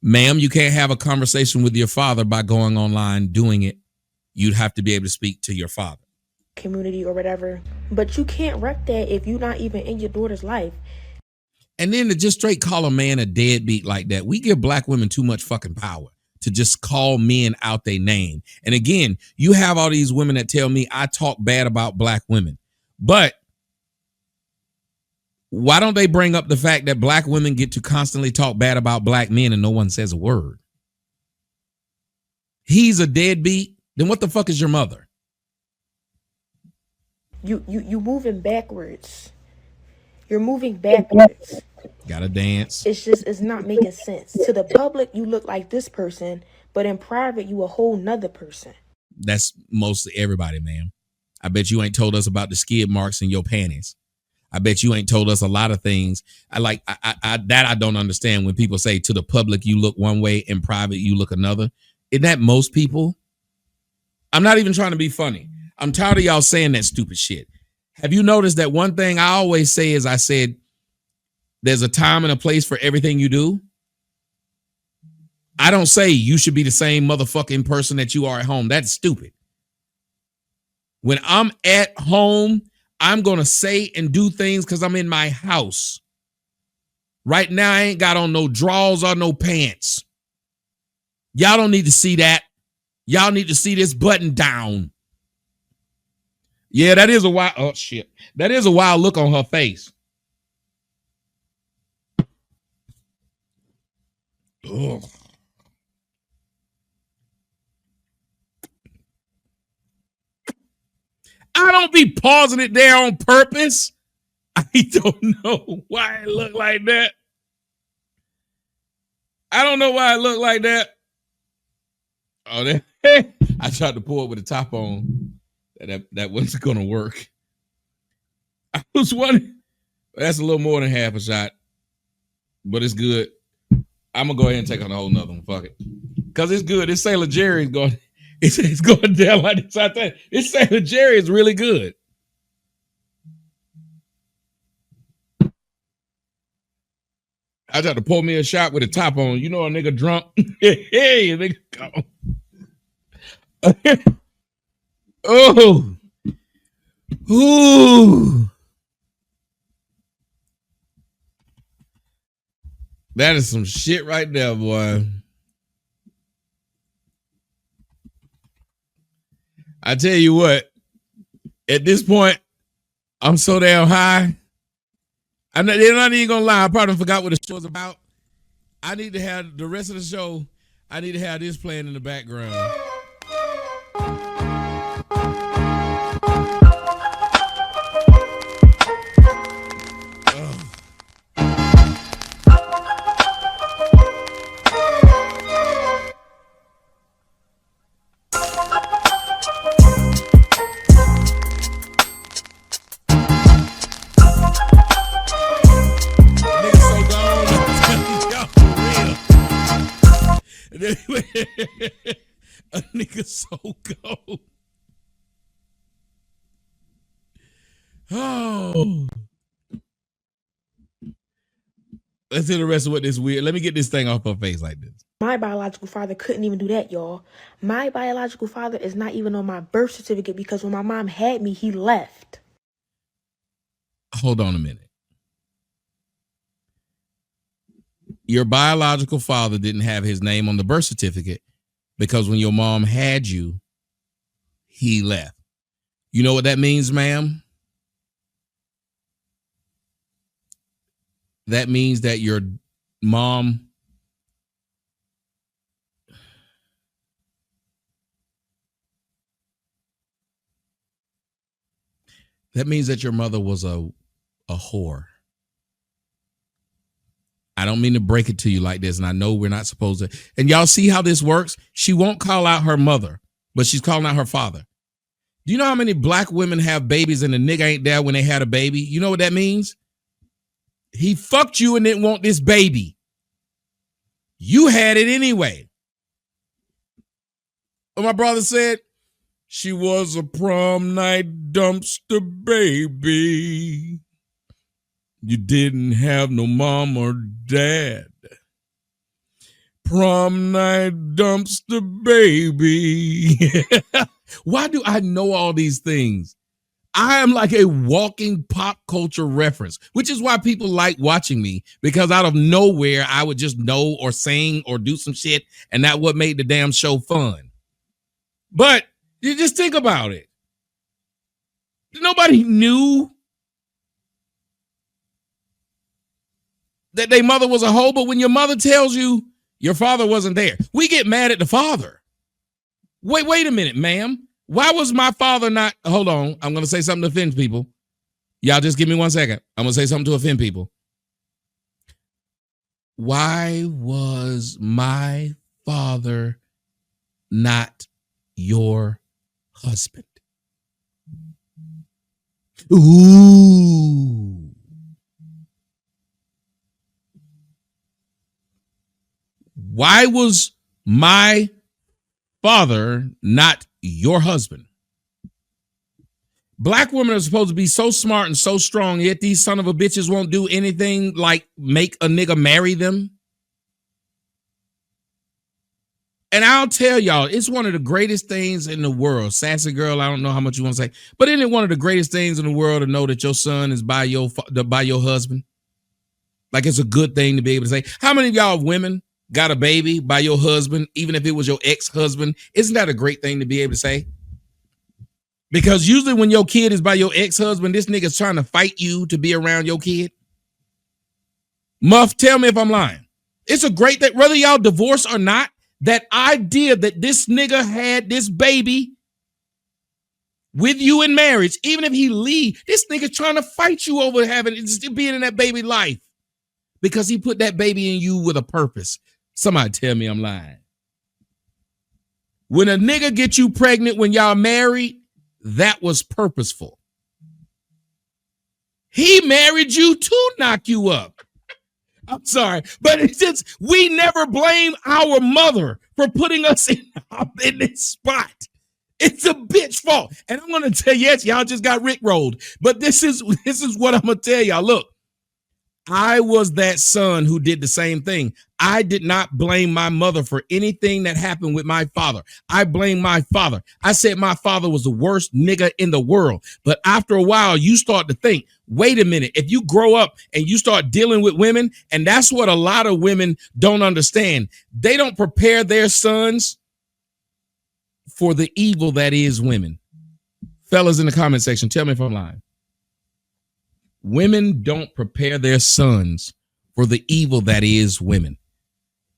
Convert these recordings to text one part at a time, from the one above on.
Ma'am, you can't have a conversation with your father by going online doing it. You'd have to be able to speak to your father. Community or whatever. But you can't wreck that if you're not even in your daughter's life. And then to just straight call a man a deadbeat like that, we give black women too much fucking power to just call men out their name. And again, you have all these women that tell me I talk bad about black women. But why don't they bring up the fact that black women get to constantly talk bad about black men and no one says a word? He's a deadbeat. Then what the fuck is your mother? You moving backwards. You're moving backwards. Gotta dance. It's not making sense. To the public, you look like this person, but in private, you a whole nother person. That's mostly everybody, ma'am. I bet you ain't told us about the skid marks in your panties. I bet you ain't told us a lot of things. I don't understand when people say to the public you look one way, in private you look another. Isn't that most people? I'm not even trying to be funny. I'm tired of y'all saying that stupid shit. Have you noticed that one thing I always say is I said there's a time and a place for everything you do? I don't say you should be the same motherfucking person that you are at home. That's stupid. When I'm at home, I'm going to say and do things because I'm in my house. Right now, I ain't got on no drawers or no pants. Y'all don't need to see that. Y'all need to see this button down. Yeah, that is a wild. Oh, shit. That is a wild look on her face. Ugh. I don't be pausing it there on purpose. I don't know why it looked like that. I don't know why it looked like that. Oh, that, I tried to pull it with the top on. That wasn't going to work. I was wondering. That's a little more than half a shot, but it's good. I'm going to go ahead and take on a whole nother one. Fuck it. Because it's good. This Sailor Jerry is going, it's going down like this. I tell you, this Sailor Jerry is really good. I tried to pull me a shot with a top on. You know a nigga drunk? Hey, a nigga come. Oh. Ooh. That is some shit right there, boy. I tell you what, at this point, I'm so damn high. They're not even gonna lie. I probably forgot what the show was about. I need to have the rest of the show. I need to have this playing in the background. A nigga so cold. Oh. Let's hear the rest of what this weird. Let me get this thing off her face like this. My biological father couldn't even do that, y'all. My biological father is not even on my birth certificate because when my mom had me, he left. Hold on a minute. Your biological father didn't have his name on the birth certificate because when your mom had you, he left. You know what that means, ma'am? That means that your mom that means that your mother was a whore. I don't mean to break it to you like this, and I know we're not supposed to. And y'all see how this works? She won't call out her mother, but she's calling out her father. Do you know how many black women have babies and the nigga ain't there when they had a baby? You know what that means? He fucked you and didn't want this baby. You had it anyway. But my brother said, she was a prom night dumpster baby. You didn't have no mom or dad. Prom night dumpster baby. Why do I know all these things? I am like a walking pop culture reference, which is why people like watching me, because out of nowhere, I would just know or sing or do some shit, and that's what made the damn show fun. But you just think about it. Nobody knew that their mother was a hoe, but when your mother tells you your father wasn't there, we get mad at the father. Wait a minute, ma'am. Why was my father not? Hold on. I'm going to say something to offend people. Y'all just give me 1 second. I'm going to say something to offend people. Why was my father not your husband? Ooh. Why was my father not your husband? Black women are supposed to be so smart and so strong, yet these son of a bitches won't do anything like make a nigga marry them. And I'll tell y'all, it's one of the greatest things in the world. Sassy girl, I don't know how much you want to say, but isn't it one of the greatest things in the world to know that your son is by your husband? Like, it's a good thing to be able to say. How many of y'all women got a baby by your husband, even if it was your ex-husband? Isn't that a great thing to be able to say? Because usually when your kid is by your ex-husband, this nigga's trying to fight you to be around your kid. Muff, tell me if I'm lying. It's a great thing, whether y'all divorce or not, that idea that this nigga had this baby with you in marriage, even if he leave, this nigga's trying to fight you over being in that baby life because he put that baby in you with a purpose. Somebody tell me I'm lying. When a nigga get you pregnant when y'all married, that was purposeful. He married you to knock you up. I'm sorry, but it's just, we never blame our mother for putting us in this spot. It's a bitch fault. And I'm going to tell you, yes, y'all just got rickrolled, but this is what I'm going to tell y'all. Look, I was that son who did the same thing. I did not blame my mother for anything that happened with my father. I blame my father. I said my father was the worst nigga in the world. But after a while, you start to think, wait a minute, if you grow up and you start dealing with women, and that's what a lot of women don't understand. They don't prepare their sons for the evil that is women. Fellas in the comment section, tell me if I'm lying. Women don't prepare their sons for the evil that is women.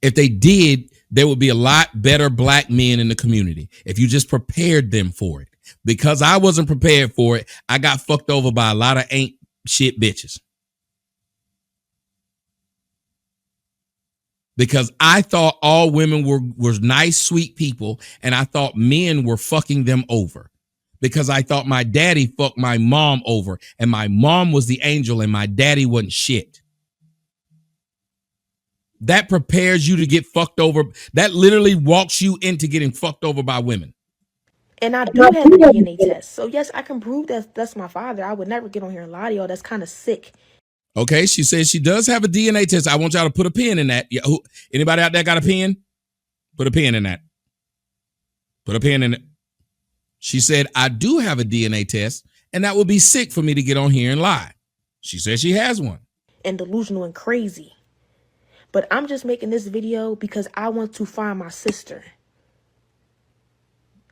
If they did, there would be a lot better black men in the community if you just prepared them for it. Because I wasn't prepared for it, I got fucked over by a lot of ain't shit bitches. Because I thought all women were nice, sweet people, and I thought men were fucking them over. Because I thought my daddy fucked my mom over, and my mom was the angel and my daddy wasn't shit. That prepares you to get fucked over. That literally walks you into getting fucked over by women. And I do have a DNA test. So yes, I can prove that that's my father. I would never get on here and lie to y'all. That's kind of sick. Okay, she says she does have a DNA test. I want y'all to put a pin in that. Anybody out there got a pin? Put a pin in that. Put a pin in it. She said, I do have a DNA test, and that would be sick for me to get on here and lie. She says she has one. And delusional and crazy. But I'm just making this video because I want to find my sister.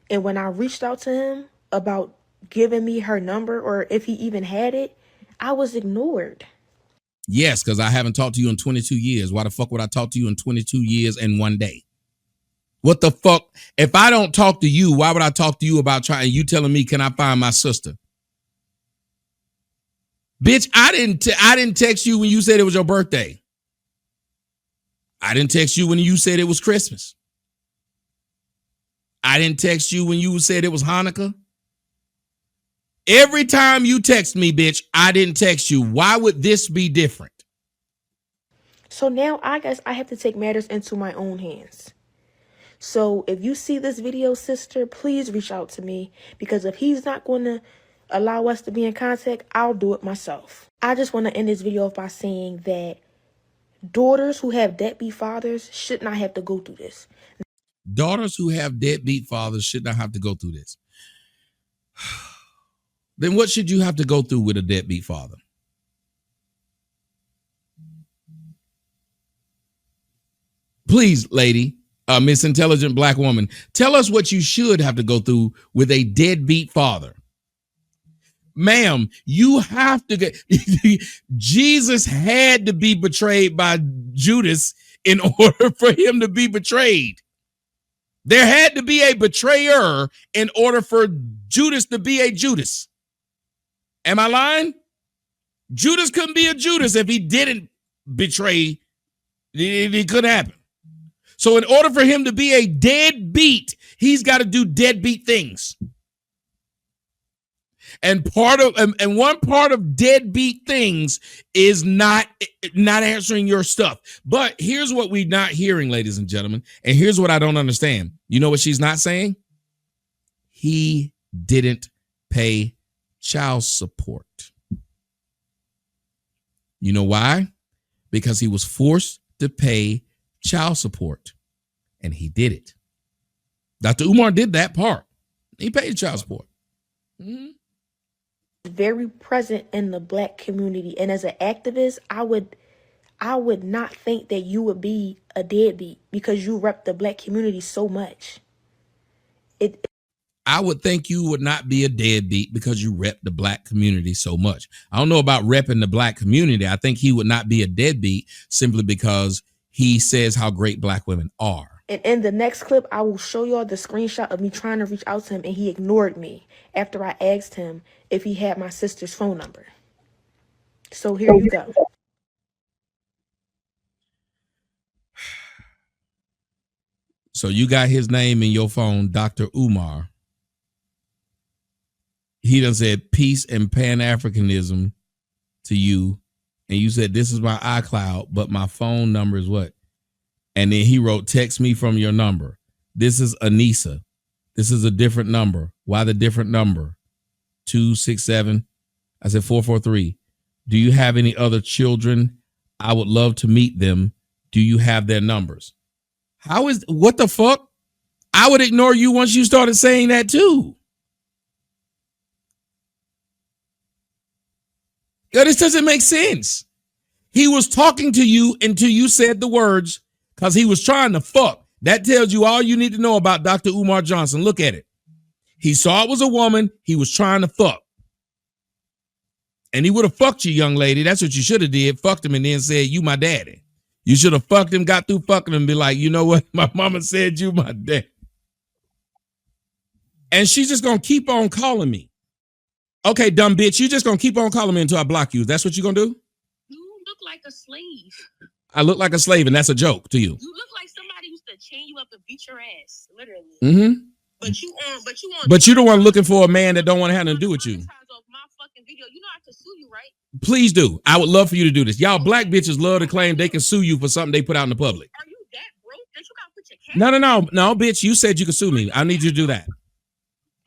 And when I reached out to him about giving me her number, or if he even had it, I was ignored. Yes, because I haven't talked to you in 22 years. Why the fuck would I talk to you in 22 years and 1 day? What the fuck? If I don't talk to you, why would I talk to you about you telling me, can I find my sister? Bitch, I didn't text you when you said it was your birthday. I didn't text you when you said it was Christmas. I didn't text you when you said it was Hanukkah. Every time you text me, bitch, I didn't text you. Why would this be different? So now I guess I have to take matters into my own hands. So if you see this video, sister, please reach out to me, because if he's not going to allow us to be in contact, I'll do it myself. I just want to end this video off by saying that Daughters who have deadbeat fathers should not have to go through this. Daughters who have deadbeat fathers should not have to go through this. Then what should you have to go through with a deadbeat father? Please, lady, Miss Intelligent Black Woman, tell us what you should have to go through with a deadbeat father. Ma'am, you have to get Jesus had to be betrayed by Judas in order for him to be betrayed. There had to be a betrayer in order for Judas to be a Judas. Am I lying? Judas couldn't be a Judas if he didn't betray. It couldn't happen. So in order for him to be a deadbeat, he's got to do deadbeat things. And one part of deadbeat things is not answering your stuff. But here's what we're not hearing, ladies and gentlemen. And here's what I don't understand. You know what she's not saying? He didn't pay child support. You know why? Because he was forced to pay child support. And he did it. Dr. Umar did that part. He paid child support. Mm-hmm. Very present in the Black community, and as an activist, I would not think that you would be a deadbeat because you rep the Black community so much. I would think you would not be a deadbeat because you rep the Black community so much. I don't know about repping the Black community. I think he would not be a deadbeat simply because he says how great Black women are. And in the next clip, I will show y'all the screenshot of me trying to reach out to him, and he ignored me after I asked him if he had my sister's phone number. So here you go. So you got his name in your phone, Dr. Umar. He done said peace and Pan-Africanism to you. And you said, this is my iCloud, but my phone number is what? And then he wrote, text me from your number. This is Anissa. This is a different number. Why the different number? 267. I said 443. Do you have any other children? I would love to meet them. Do you have their numbers? What the fuck? I would ignore you once you started saying that too. Yeah, this doesn't make sense. He was talking to you until you said the words because he was trying to fuck. That tells you all you need to know about Dr. Umar Johnson. Look at it. He saw it was a woman. He was trying to fuck. And he would have fucked you, young lady. That's what you should have did. Fucked him and then said, you my daddy. You should have fucked him, got through fucking him and be like, you know what? My mama said you my dad. And she's just going to keep on calling me. Okay, dumb bitch. You just going to keep on calling me until I block you. That's what you're going to do? You look like a slave. I look like a slave, and that's a joke to you. You look like somebody used to chain you up and beat your ass, literally. Mm-hmm. But you the one looking for a man that don't want to have nothing to do with you. My fucking video. You know I could sue you, right? Please do. I would love for you to do this. Y'all black bitches love to claim they can sue you for something they put out in the public. Are you that broke that you gotta put your cash? No, bitch. You said you could sue me. I need you to do that.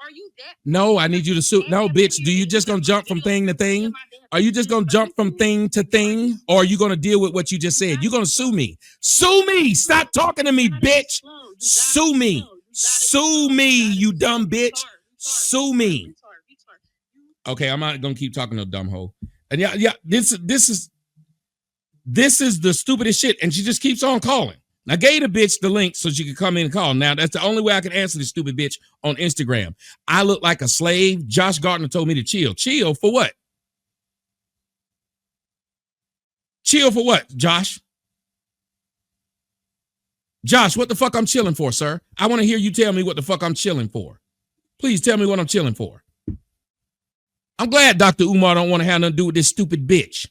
Are you that? No, I need you to sue. No, bitch. Do you just gonna jump from thing to thing? Are you just gonna jump from thing to thing, or are you gonna deal with what you just said? You're gonna sue me. Sue me. Stop talking to me, bitch. Sue me. Sue me, you dumb bitch. Sue me. Okay, I'm not gonna keep talking to a dumb hoe. And yeah, this is the stupidest shit. And she just keeps on calling. I gave the bitch the link so she could come in and call. Now that's the only way I can answer this stupid bitch on Instagram. I look like a slave. Josh Gardner told me to chill. Chill for what? Chill for what, Josh? Josh, what the fuck I'm chilling for, sir? I want to hear you tell me what the fuck I'm chilling for. Please tell me what I'm chilling for. I'm glad Dr. Umar don't want to have nothing to do with this stupid bitch.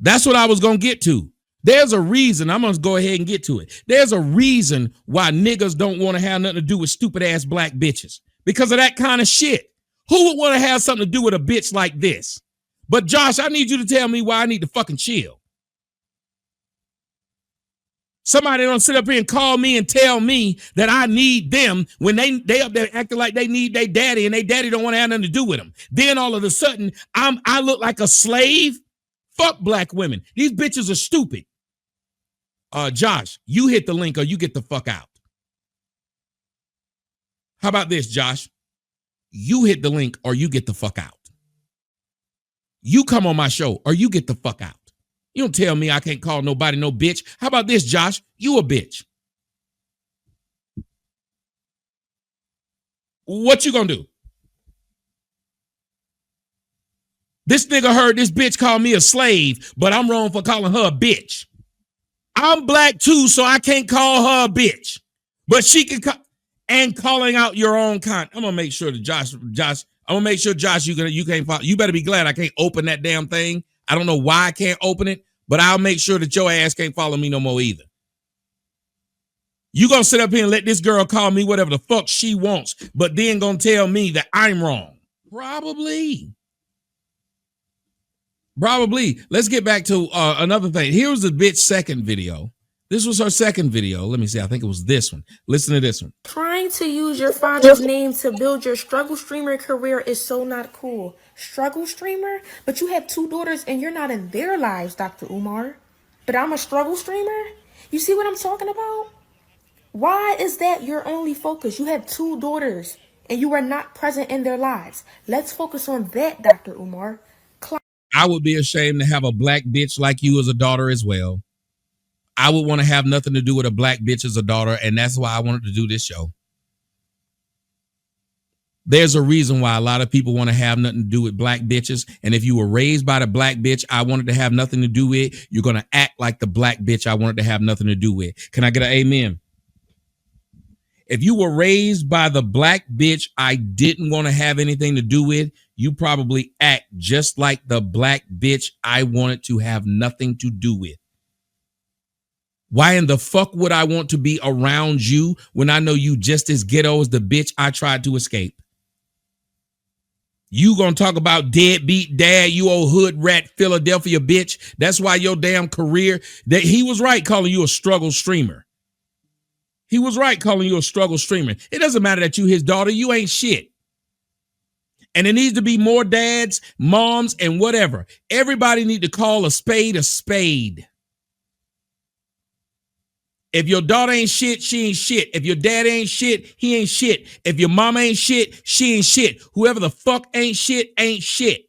That's what I was going to get to. There's a reason. I'm going to go ahead and get to it. There's a reason why niggas don't want to have nothing to do with stupid ass black bitches. Because of that kind of shit. Who would want to have something to do with a bitch like this? But Josh, I need you to tell me why I need to fucking chill. Somebody don't sit up here and call me and tell me that I need them when they up there acting like they need their daddy and their daddy don't want to have nothing to do with them. Then all of a sudden, I look like a slave Fuck black women. These bitches are stupid. Josh, you hit the link or you get the fuck out. How about this, Josh? You hit the link or you get the fuck out. You come on my show or you get the fuck out. You don't tell me I can't call nobody no bitch. How about this, Josh? You a bitch. What you gonna do? This nigga heard this bitch call me a slave, but I'm wrong for calling her a bitch. I'm black too, so I can't call her a bitch. But she can call, and calling out your own kind. I'm gonna make sure that Josh, I'm gonna make sure Josh, you can't follow. You better be glad I can't open that damn thing. I don't know why I can't open it, but I'll make sure that your ass can't follow me no more either. You gonna sit up here and let this girl call me whatever the fuck she wants, but then gonna tell me that I'm wrong. Probably. Let's get back to another thing. Here's the bitch second video. This was her second video. Let me see. I think it was this one. Listen to this one. Trying to use your father's name to build your struggle streamer career is so not cool. Struggle streamer? But you have 2 daughters and you're not in their lives, Dr. Umar. But I'm a struggle streamer? You see what I'm talking about? Why is that your only focus? You have 2 daughters and you are not present in their lives. Let's focus on that, Dr. Umar. I would be ashamed to have a black bitch like you as a daughter as well. I would want to have nothing to do with a black bitch as a daughter, and that's why I wanted to do this show. There's a reason why a lot of people want to have nothing to do with black bitches, and if you were raised by the black bitch I wanted to have nothing to do with, you're going to act like the black bitch I wanted to have nothing to do with. Can I get an amen? If you were raised by the black bitch I didn't want to have anything to do with, you probably act just like the black bitch I wanted to have nothing to do with. Why in the fuck would I want to be around you when I know you just as ghetto as the bitch I tried to escape? You gonna talk about deadbeat dad, you old hood rat Philadelphia bitch. That's why your damn career, that he was right calling you a struggle streamer. He was right calling you a struggle streamer. It doesn't matter that you his daughter, you ain't shit. And it needs to be more dads, moms, and whatever. Everybody need to call a spade a spade. If your daughter ain't shit, she ain't shit. If your dad ain't shit, he ain't shit. If your mama ain't shit, she ain't shit. Whoever the fuck ain't shit, ain't shit.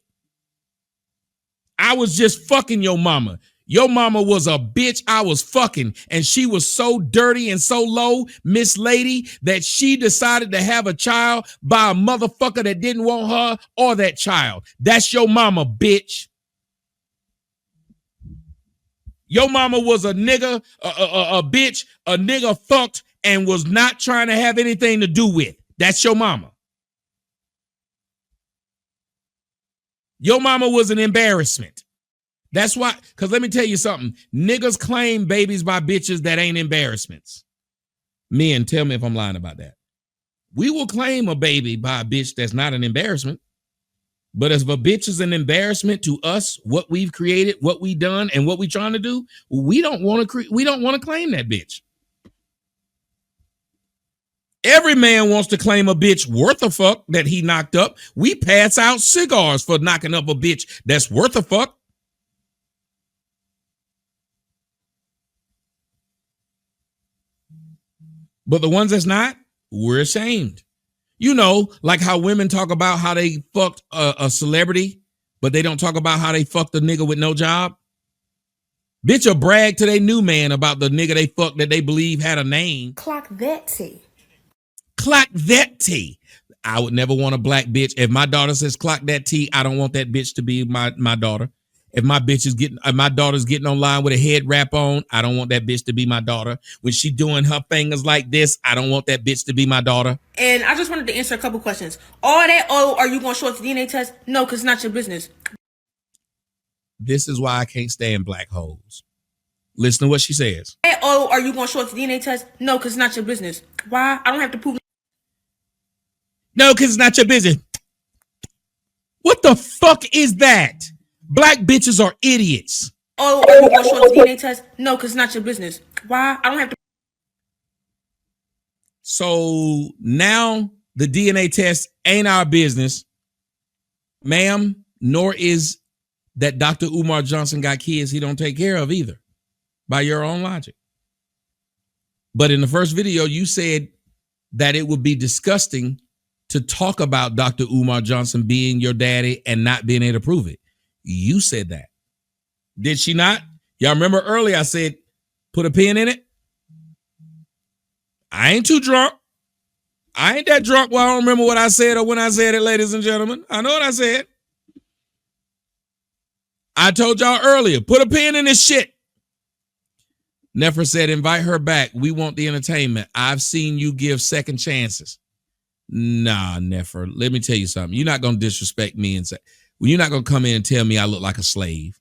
I was just fucking your mama. Your mama was a bitch I was fucking, and she was so dirty and so low, Miss Lady, that she decided to have a child by a motherfucker that didn't want her or that child. That's your mama, bitch. Your mama was a nigga, a bitch, a nigga fucked and was not trying to have anything to do with. That's your mama. Your mama was an embarrassment. That's why, because let me tell you something. Niggas claim babies by bitches that ain't embarrassments. Men, tell me if I'm lying about that. We will claim a baby by a bitch that's not an embarrassment. But if a bitch is an embarrassment to us, what we've created, what we done, and what we trying to do, we don't want to claim that bitch. Every man wants to claim a bitch worth a fuck that he knocked up. We pass out cigars for knocking up a bitch that's worth a fuck. But the ones that's not, we're ashamed. You know, like how women talk about how they fucked a celebrity, but they don't talk about how they fucked a nigga with no job. Bitch will brag to their new man about the nigga they fucked that they believe had a name. Clock that tea. Clock that tea. I would never want a black bitch. If my daughter says clock that tea, I don't want that bitch to be my daughter. If my daughter's getting online with a head wrap on, I don't want that bitch to be my daughter. When she doing her fingers like this, I don't want that bitch to be my daughter. And I just wanted to answer a couple questions. All that, are you going to show up to DNA test? No, because it's not your business. This is why I can't stand black hoes. Listen to what she says. Are you going to show up to DNA test? No, because it's not your business. Why? I don't have to prove. No, because it's not your business. What the fuck is that? Black bitches are idiots. Are you going to show up to DNA test? No, because it's not your business. Why? I don't have to. So now the DNA test ain't our business, ma'am, nor is that Dr. Umar Johnson got kids he don't take care of either, by your own logic. But in the first video, you said that it would be disgusting to talk about Dr. Umar Johnson being your daddy and not being able to prove it. You said that. Did she not? Y'all remember earlier I said, put a pin in it? I ain't too drunk. I ain't that drunk where I don't remember what I said or when I said it, ladies and gentlemen. I know what I said. I told y'all earlier, put a pin in this shit. Nefer said, invite her back. We want the entertainment. I've seen you give second chances. Nah, Nefer, let me tell you something. You're not going to disrespect me and say, well, you're not going to come in and tell me I look like a slave.